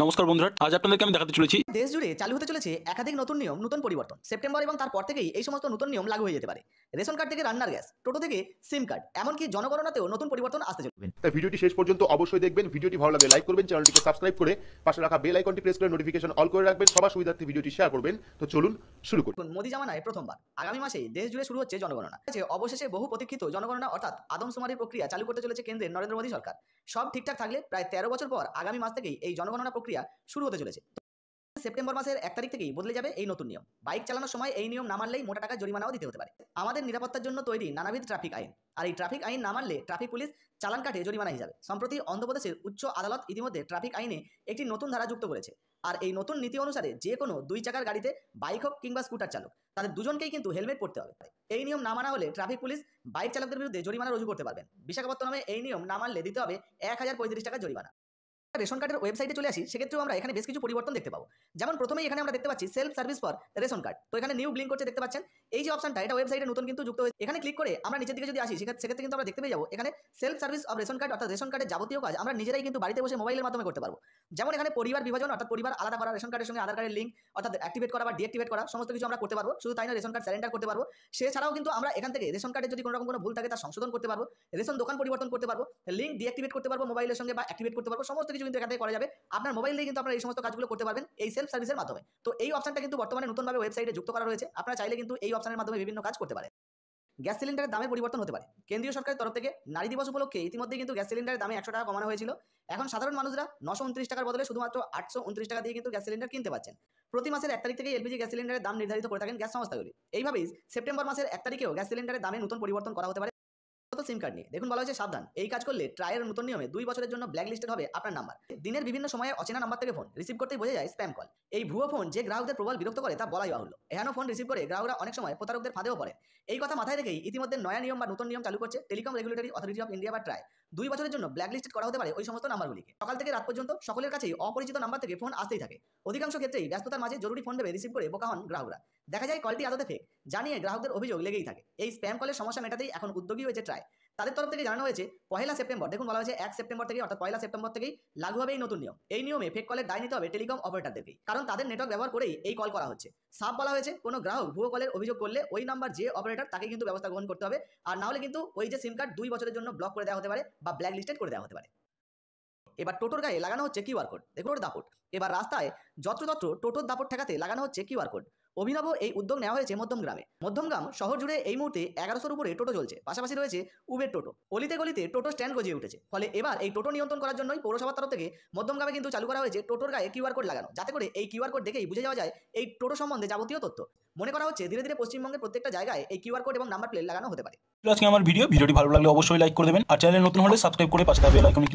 নমস্কার বন্ধুরা, আজ আপনাদেরকে আমি দেখাতে চলেছি দেশ জুড়ে চালু হতে চলেছে একাধিক নতুন নিয়ম, নতুন পরিবর্তন। সেপ্টেম্বর এবং তারপর থেকেই এই সমস্ত নতুন নিয়ম লাগু হয়ে যেতে পারে। রেশন কার্ড থেকে রান্নার গ্যাস, টোটো থেকে সিম কার্ড, এমনকি জনগণনাতেও নতুন পরিবর্তন আসতে চলবে। তাই ভিডিওটি শেষ পর্যন্ত অবশ্যই দেখবেন। ভিডিওটি ভালো লাগলে লাইক করবেন, চ্যানেলটিকে সাবস্ক্রাইব করে পাশে রাখা বেল আইকনটি প্রেস করে নোটিফিকেশন অল করে রাখবেন। সবার সুবিধার্থে ভিডিওটি শেয়ার করবেন। তো চলুন শুরু করি। মোদি জামানায় প্রথমবার আগামী মাসেই দেশ জুড়ে শুরু হচ্ছে জনগণনা। অবশেষে বহু প্রতীক্ষিত জনগণনা অর্থাৎ আদমশুমারির প্রক্রিয়া চালু করতে চলেছে কেন্দ্রের নরেন্দ্র মোদী সরকার। সব ঠিকঠাক থাকলে প্রায় 13 বছর পর আগামী মাস থেকেই এই জনগণনা প্রক্রিয়া শুরু হতে চলেছে। সেপ্টেম্বর মাসের 1 তারিখ থেকেই বদলে যাবে এই নতুন নিয়ম। বাইক চালানোর সময় এই নিয়ম না মানলেই মোটা টাকা জরিমানাও দিতে হতে পারে। আমাদের নিরাপত্তার জন্য তৈরি নানাবিধ ট্রাফিক আইন, আর এই ট্রাফিক আইন না মানলে ট্রাফিক পুলিশ চালান কাটে জরিমানা হিসাবে। সম্প্রতি অন্ধ্রপ্রদেশের উচ্চ আদালত ইতিমধ্যে ট্রাফিক আইনে একটি নতুন ধারা যুক্ত করেছে। আর এই নতুন নীতি অনুসারে যে কোনো 2 চাকার গাড়িতে, বাইক হোক কিংবা স্কুটার চালক, তাদের দুজনকেই কিন্তু হেলমেট পরতে হবে। এই নিয়ম না মানা হলে ট্রাফিক পুলিশ বাইক চালকদের বিরুদ্ধে জরিমানা রুজু করতে পারবেন। বিশাখাপত্তনমে এই নিয়ম না মানলে দিতে হবে 1035 টাকা জরিমানা। রেশন কার্ডের ওয়েবসাইটে চলে আসি, সেক্ষেত্রেও আমরা এখানে বেশ কিছু পরিবর্তন দেখতে পাবো। যেমন প্রথমেই এখানে আমরা দেখতে পাচ্ছি self service for ration card. তো এখানে নিউ ব্লিঙ্ক করছে দেখতে পাচ্ছেন। এই যে অপশনটা, এটা ওয়েবসাইটে নতুন কিন্তু যুক্ত হয়েছে। এখানে ক্লিক করে আমরা নিচের দিকে যদি আসি, সেক্ষেত্রে কিন্তু আমরা দেখতে পেয়ে যাবো এখানে self service of ration card, অর্থাৎ রেশন কার্ডের যাবতীয় কাজ আমরা নিজেরাই কিন্তু বাড়িতে বসে মোবাইলের মাধ্যমে করতে পারবো। যেমন এখানে পরিবার বিভাজন, অর্থাৎ পরিবার আলাদা করা, রেশন কার্ডের সঙ্গে আধার কার্ডের লিঙ্ক অর্থাৎ অ্যাক্টিভেট করা বা ডিঅ্যাক্টিভেট করা, সমস্ত কিছু আমরা করতে পারবো। শুধু তাই নয়, রেশন কার্ড সারেন্ডার করতে পারবো। সেছাড়াও কিন্তু আমরা এখান থেকে রেশন কার্ডে যদি কোনো রকম কোনো ভুল থাকে তা সংশোধন করতে পারবো, রেশন দোকান পরিবর্তন করতে পারবো, লিঙ্ক ডিঅ্যাক্টিভেট করতে পারবো মোবাইলের সঙ্গে বা অ্যাক্টিভেট করতে পারবো। সমস্ত কিছু কিন্তু এখান থেকে করা যাবে। আপনার মোবাইল দিয়ে কিন্তু আপনারা এই সমস্ত কাজগুলো করতে পারবেন এই সেলফ সার্ভিসের মাধ্যমে। তো এই অপশনটা কিন্তু বর্তমানে নতুনভাবে ওয়েবসাইটে যুক্ত করা রয়েছে। আপনারা চাইলে কিন্তু এই অপশনের মাধ্যমে বিভিন্ন কাজ করতে পারেন। গ্যাস সিলিন্ডারের দামে পরিবর্তন হতে পারে। কেন্দ্রীয় সরকারের তরফ থেকে নারী দিবস উপলক্ষে ইতিমধ্যে কিন্তু গ্যাস সিলিন্ডারের দামে 100 টাকা কমানো হয়েছিল। এখন সাধারণ মানুষরা 929 টাকার বদলে শুধুমাত্র 829 টাকা দিয়ে কিন্তু গ্যাস সিলিন্ডার কিনতে পাচ্ছেন। প্রতি মাসের 1 তারিখ থেকে এলপিজি গ্যাস সিলিন্ডারের দাম নির্ধারিত করে থাকেন গ্যাস সংস্থাগুলি। এইভাবেই সেপ্টেম্বর মাসের 1 তারিখেও গ্যাস সিলিন্ডারের দামে নতুন পরিবর্তন করা হতে পারে। সিম কার্ড নিয়ে দেখুন, বলা হয়েছে সাবধান, এই কাজ করলে ট্রায়ের নতুন নিয়মে 2 বছরের জন্য ব্ল্যাক লিস্টেড হবে আপনার নাম্বার। দিনের বিভিন্ন সময়ে অচেনা নাম্বার থেকে ফোন রিসিভ করতেই বোঝা যায় স্প্যাম কল। এই ভুয়ো ফোন যে গ্রাহকদের প্রবল বিরক্ত করে তা বলাই বাহুল্য। এহেন ফোন রিসিভ করে গ্রাহকরা অনেক সময় প্রতারকদের ফাঁদেও পড়ে। এই কথা মাথায় রেখেই ইতিমধ্যে নয়া নিয়ম বা নতুন নিয়ম চালু করছে telecom regulatory authority of India বা ট্রাই। 2 বছরের জন্য ব্ল্যাক লিস্টেড করা হতে পারে ওই সমস্ত নাম্বারগুলিকে। সকাল থেকে রাত পর্যন্ত সকলের কাছেই অপরিচিত নাম্বার থেকে ফোন আসতেই থাকে। অধিকাংশ ক্ষেত্রেই ব্যস্ততার মাঝে জরুরি ফোন ভেবে রিসিভ করে বোকা হন গ্রাহকরা। দেখা যায় কলটি আদতে ফেক জানিয়ে গ্রাহকদের অভিযোগ লেগেই থাকে। এই স্প্যাম কলের সমস্যা মেটাতেই এখন উদ্যোগী হয়েছে ট্রাই। তাদের তরফ থেকে জানানো হয়েছে 1 সেপ্টেম্বর, দেখুন বলা হয়েছে 1 সেপ্টেম্বর থেকে, অর্থাৎ 1 সেপ্টেম্বর থেকেই লাগু হবে এই নতুন নিয়ম। এই নিয়মে ফেক কলের দায় নিতে হবে টেলিকম অপারেটরদেরকেই, কারণ তাদের নেটওয়ার্ক ব্যবহার করেই এই কল করা হচ্ছে। সাফ বলা হয়েছে কোনো গ্রাহক ভুয়ো কলের অভিযোগ করলে ওই নাম্বার যে অপারেটর তাকে কিন্তু ব্যবস্থা গ্রহণ করতে হবে। আর না হলে কিন্তু ওই যে সিম কার্ড 2 বছরের জন্য ব্লক করে দেওয়া হতে পারে বা ব্ল্যাক লিস্টেড করে দেওয়া হতে পারে। এবার টোটোর গায়ে লাগানো হচ্ছে কিউআর কোড, দেখুন দাপট। এবার রাস্তায় যত্রতত্র টোটোর দাপট ঠেকাতে লাগানো হচ্ছে কিউআর কোড। অভিনব এই উদ্যোগ নেওয়া হয়েছে মধ্যমগ্রামে। মধ্যমগ্রাম শহর জুড়ে এই মুহূর্তে 1100-র উপরে টোটো চলছে। পাশাপাশি রয়েছে উবের টোটো। অলিতে গলিতে টোটো স্ট্যান্ড গজিয়ে উঠেছে। ফলে এবার এই টোটো নিয়ন্ত্রণ করার জন্যই পৌরসভার তরফ থেকে মধ্যমগ্রামে কিন্তু চালু করা হয়েছে টোটোর গায়ে কিউআর কোড লাগানো, যাতে করে এই কিউআর কোড দেখেই বুঝে যাওয়া যায় এই টোটো সম্বন্ধে যাবতীয় তথ্য। মনে করা হচ্ছে ধীরে ধীরে পশ্চিমবঙ্গের প্রত্যেকটা জায়গায় এই কিউআর কোড এবং নাম্বার প্লেট লাগানো হতে পারে। আজকে আমার ভিডিওটি ভালো লাগলে অবশ্যই লাইক করে দেবেন, আর চ্যানেলে নতুন হলে সাবস্ক্রাইব করে পাশে থাকা বেল আইকনে